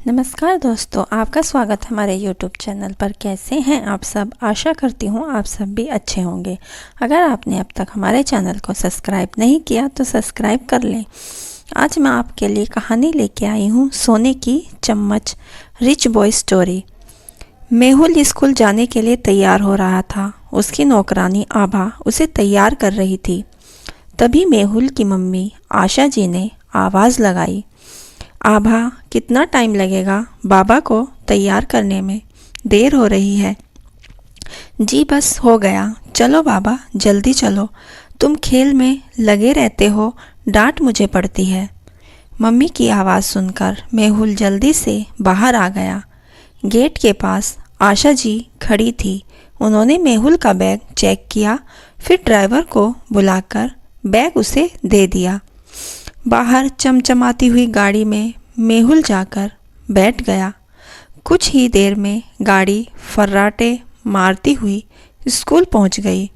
नमस्कार दोस्तों, आपका स्वागत है हमारे YouTube चैनल पर। कैसे हैं आप सब? आशा करती हूँ आप सब भी अच्छे होंगे। अगर आपने अब तक हमारे चैनल को सब्सक्राइब नहीं किया तो सब्सक्राइब कर लें। आज मैं आपके लिए कहानी लेके आई हूँ, सोने की चम्मच, rich boy story. Mehul school जाने के लिए तैयार हो रहा था। उसकी नौकरानी आभा उसे तैयार कर रही थी। तभी मेहुल की मम्मी आशा जी ने आवाज़ लगाई, आभा, कितना टाइम लगेगा? बाबा को तैयार करने में देर हो रही है। जी बस हो गया। चलो बाबा, जल्दी चलो। तुम खेल में लगे रहते हो, डांट मुझे पड़ती है। मम्मी की आवाज़ सुनकर मेहुल जल्दी से बाहर आ गया। गेट के पास आशा जी खड़ी थी। उन्होंने मेहुल का बैग चेक किया, फिर ड्राइवर को बुलाकर बैग उसे दे दिया। बाहर चमचमाती हुई गाड़ी में मेहुल जाकर बैठ गया। कुछ ही देर में गाड़ी फर्राटे मारती हुई स्कूल पहुंच गई।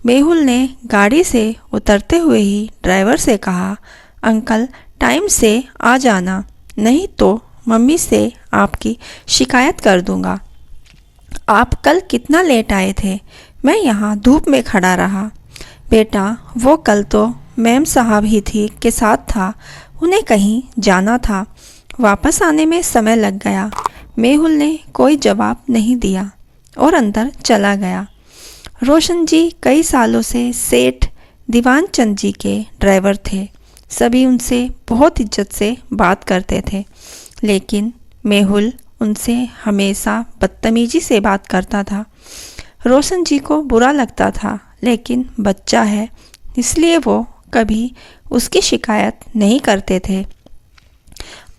मेहुल ने गाड़ी से उतरते हुए ही ड्राइवर से कहा, अंकल टाइम से आ जाना, नहीं तो मम्मी से आपकी शिकायत कर दूंगा। आप कल कितना लेट आए थे? मैं यहाँ धूप में खड़ा रहा। बेटा, वो कल तो मैम साहब ही थी के साथ था, उन्हें कहीं जाना था, वापस आने में समय लग गया। मेहुल ने कोई जवाब नहीं दिया और अंदर चला गया। रोशन जी कई सालों से सेठ दीवान चंद जी के ड्राइवर थे। सभी उनसे बहुत इज्जत से बात करते थे, लेकिन मेहुल उनसे हमेशा बदतमीजी से बात करता था। रोशन जी को बुरा लगता था, लेकिन बच्चा है इसलिए वो कभी उसकी शिकायत नहीं करते थे।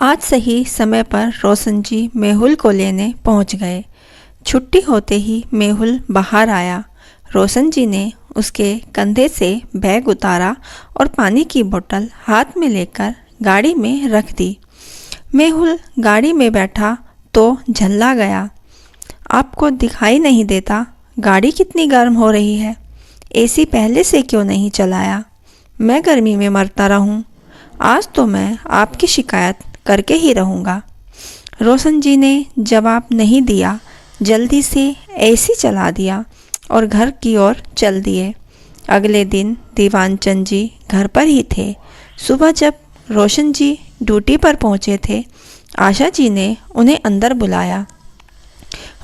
आज सही समय पर रोशन जी मेहुल को लेने पहुंच गए। छुट्टी होते ही मेहुल बाहर आया। रोशन जी ने उसके कंधे से बैग उतारा और पानी की बोतल हाथ में लेकर गाड़ी में रख दी। मेहुल गाड़ी में बैठा तो झल्ला गया। आपको दिखाई नहीं देता गाड़ी कितनी गर्म हो रही है? एसी पहले से क्यों नहीं चलाया? मैं गर्मी में मरता रहूं। आज तो मैं आपकी शिकायत करके ही रहूँगा। रोशन जी ने जवाब नहीं दिया, जल्दी से एसी चला दिया और घर की ओर चल दिए। अगले दिन दीवान चंद जी घर पर ही थे। सुबह जब रोशन जी ड्यूटी पर पहुँचे थे, आशा जी ने उन्हें अंदर बुलाया।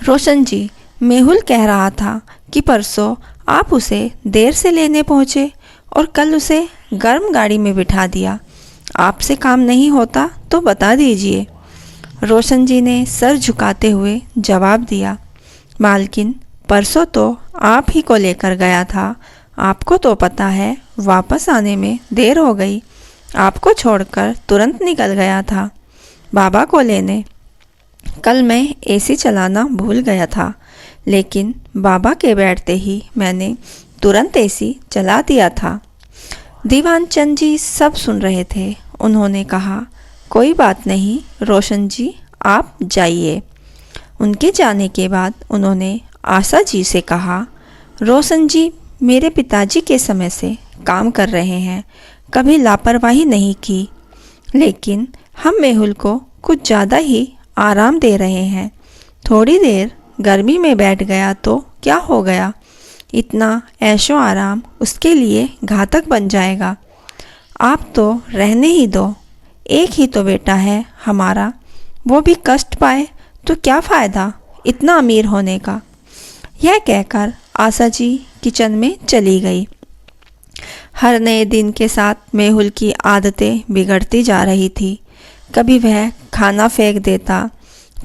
रोशन जी, मेहुल कह रहा था कि परसों आप उसे देर से लेने पहुँचे और कल उसे गर्म गाड़ी में बिठा दिया। आपसे काम नहीं होता तो बता दीजिए। रोशन जी ने सर झुकाते हुए जवाब दिया, मालकिन, परसों तो आप ही को लेकर गया था। आपको तो पता है वापस आने में देर हो गई। आपको छोड़कर तुरंत निकल गया था बाबा को लेने। कल मैं एसी चलाना भूल गया था, लेकिन बाबा के बैठते ही मैंने तुरंत एसी चला दिया था। दीवान चंद जी सब सुन रहे थे। उन्होंने कहा, कोई बात नहीं रोशन जी, आप जाइए। उनके जाने के बाद उन्होंने आशा जी से कहा, रोशन जी मेरे पिताजी के समय से काम कर रहे हैं, कभी लापरवाही नहीं की, लेकिन हम मेहुल को कुछ ज़्यादा ही आराम दे रहे हैं। थोड़ी देर गर्मी में बैठ गया तो क्या हो गया? इतना ऐशो आराम उसके लिए घातक बन जाएगा। आप तो रहने ही दो। एक ही तो बेटा है हमारा, वो भी कष्ट पाए तो क्या फ़ायदा इतना अमीर होने का। यह कहकर आशा जी किचन में चली गई। हर नए दिन के साथ मेहुल की आदतें बिगड़ती जा रही थी। कभी वह खाना फेंक देता,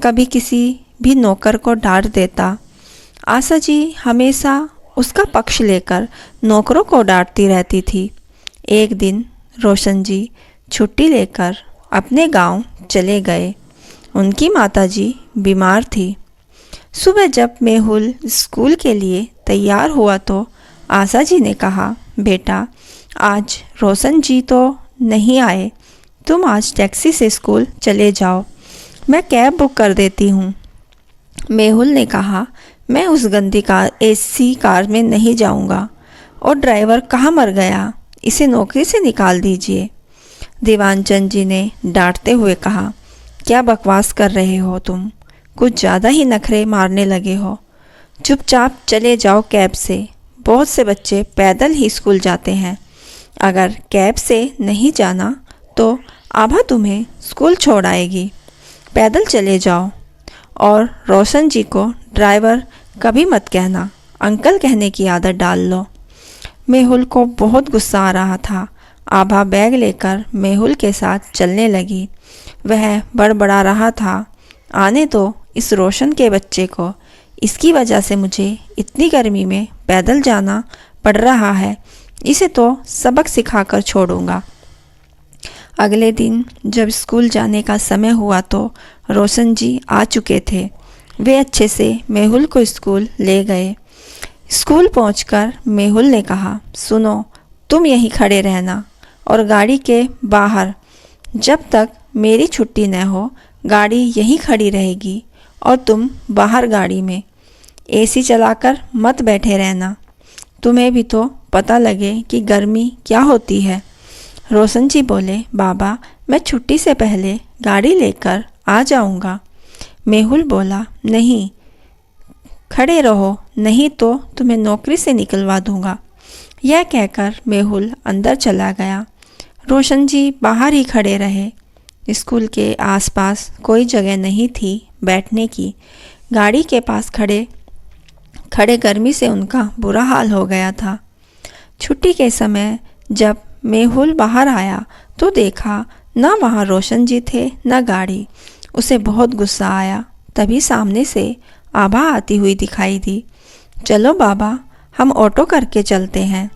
कभी किसी भी नौकर को डांट देता। आशा जी हमेशा उसका पक्ष लेकर नौकरों को डांटती रहती थी। एक दिन रोशन जी छुट्टी लेकर अपने गांव चले गए। उनकी माताजी बीमार थी। सुबह जब मेहुल स्कूल के लिए तैयार हुआ तो आशा जी ने कहा, बेटा, आज रोशन जी तो नहीं आए, तुम आज टैक्सी से स्कूल चले जाओ, मैं कैब बुक कर देती हूँ। मेहुल ने कहा, मैं उस गंदी कार एसी कार में नहीं जाऊँगा, और ड्राइवर कहाँ मर गया, इसे नौकरी से निकाल दीजिए। दीवान चंद जी ने डांटते हुए कहा, क्या बकवास कर रहे हो तुम? कुछ ज़्यादा ही नखरे मारने लगे हो। चुपचाप चले जाओ कैब से। बहुत से बच्चे पैदल ही स्कूल जाते हैं। अगर कैब से नहीं जाना तो आभा तुम्हें स्कूल छोड़ आएगी। पैदल चले जाओ। और रोशन जी को ड्राइवर कभी मत कहना, अंकल कहने की आदत डाल लो। मेहुल को बहुत गुस्सा आ रहा था। आभा बैग लेकर मेहुल के साथ चलने लगी। वह बड़बड़ा रहा था, आने दो इस रोशन के बच्चे को, इसकी वजह से मुझे इतनी गर्मी में पैदल जाना पड़ रहा है। इसे तो सबक सिखाकर छोड़ूंगा। अगले दिन जब स्कूल जाने का समय हुआ तो रोशन जी आ चुके थे। वे अच्छे से मेहुल को स्कूल ले गए। स्कूल पहुंचकर मेहुल ने कहा, सुनो, तुम यहीं खड़े रहना और गाड़ी के बाहर जब तक मेरी छुट्टी न हो गाड़ी यहीं खड़ी रहेगी और तुम बाहर गाड़ी में एसी चलाकर मत बैठे रहना। तुम्हें भी तो पता लगे कि गर्मी क्या होती है। रोशन जी बोले, बाबा मैं छुट्टी से पहले गाड़ी लेकर आ जाऊंगा। मेहुल बोला, नहीं, खड़े रहो, नहीं तो तुम्हें नौकरी से निकलवा दूंगा। यह कहकर मेहुल अंदर चला गया। रोशन जी बाहर ही खड़े रहे। स्कूल के आसपास कोई जगह नहीं थी बैठने की। गाड़ी के पास खड़े खड़े गर्मी से उनका बुरा हाल हो गया था। छुट्टी के समय जब मेहुल बाहर आया तो देखा न वहाँ रोशन जी थे न गाड़ी। उसे बहुत गुस्सा आया। तभी सामने से आभा आती हुई दिखाई दी। चलो बाबा, हम ऑटो करके चलते हैं।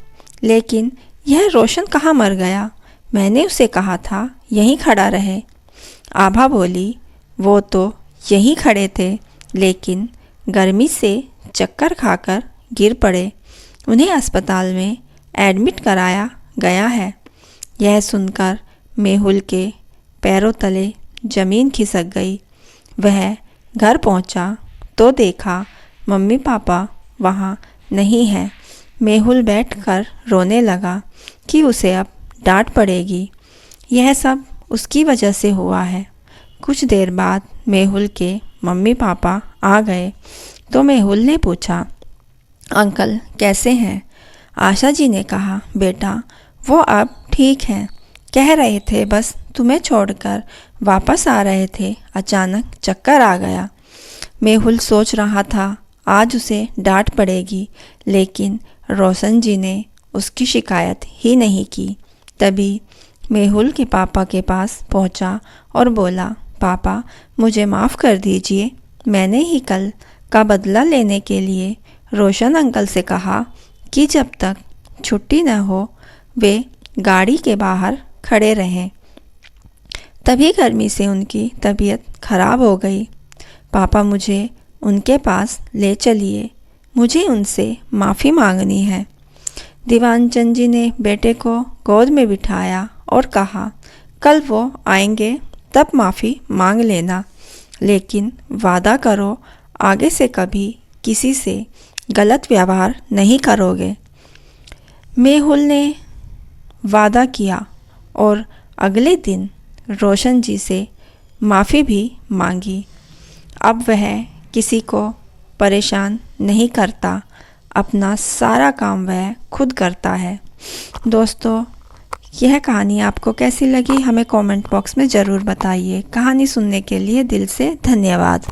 लेकिन यह रोशन कहाँ मर गया? मैंने उसे कहा था यहीं खड़ा रहे। आभा बोली, वो तो यहीं खड़े थे, लेकिन गर्मी से चक्कर खाकर गिर पड़े। उन्हें अस्पताल में एडमिट कराया गया है। यह सुनकर मेहुल के पैरों तले जमीन खिसक गई। वह घर पहुंचा तो देखा मम्मी पापा वहाँ नहीं हैं। मेहुल बैठकर रोने लगा कि उसे अब डांट पड़ेगी। यह सब उसकी वजह से हुआ है। कुछ देर बाद मेहुल के मम्मी पापा आ गए तो मेहुल ने पूछा, अंकल कैसे हैं? आशा जी ने कहा, बेटा वो अब ठीक हैं। कह रहे थे बस तुम्हें छोड़कर वापस आ रहे थे, अचानक चक्कर आ गया। मेहुल सोच रहा था आज उसे डांट पड़ेगी, लेकिन रोशन जी ने उसकी शिकायत ही नहीं की। तभी मेहुल के पापा के पास पहुंचा और बोला, पापा मुझे माफ़ कर दीजिए। मैंने ही कल का बदला लेने के लिए रोशन अंकल से कहा कि जब तक छुट्टी न हो वे गाड़ी के बाहर खड़े रहें। तभी गर्मी से उनकी तबीयत खराब हो गई। पापा मुझे उनके पास ले चलिए, मुझे उनसे माफ़ी मांगनी है। दीवानचंद जी ने बेटे को गोद में बिठाया और कहा, कल वो आएंगे तब माफ़ी मांग लेना, लेकिन वादा करो आगे से कभी किसी से गलत व्यवहार नहीं करोगे। मेहुल ने वादा किया और अगले दिन रोशन जी से माफ़ी भी मांगी। अब वह किसी को परेशान नहीं करता, अपना सारा काम वह खुद करता है। दोस्तों, यह कहानी आपको कैसी लगी हमें कमेंट बॉक्स में ज़रूर बताइए। कहानी सुनने के लिए दिल से धन्यवाद।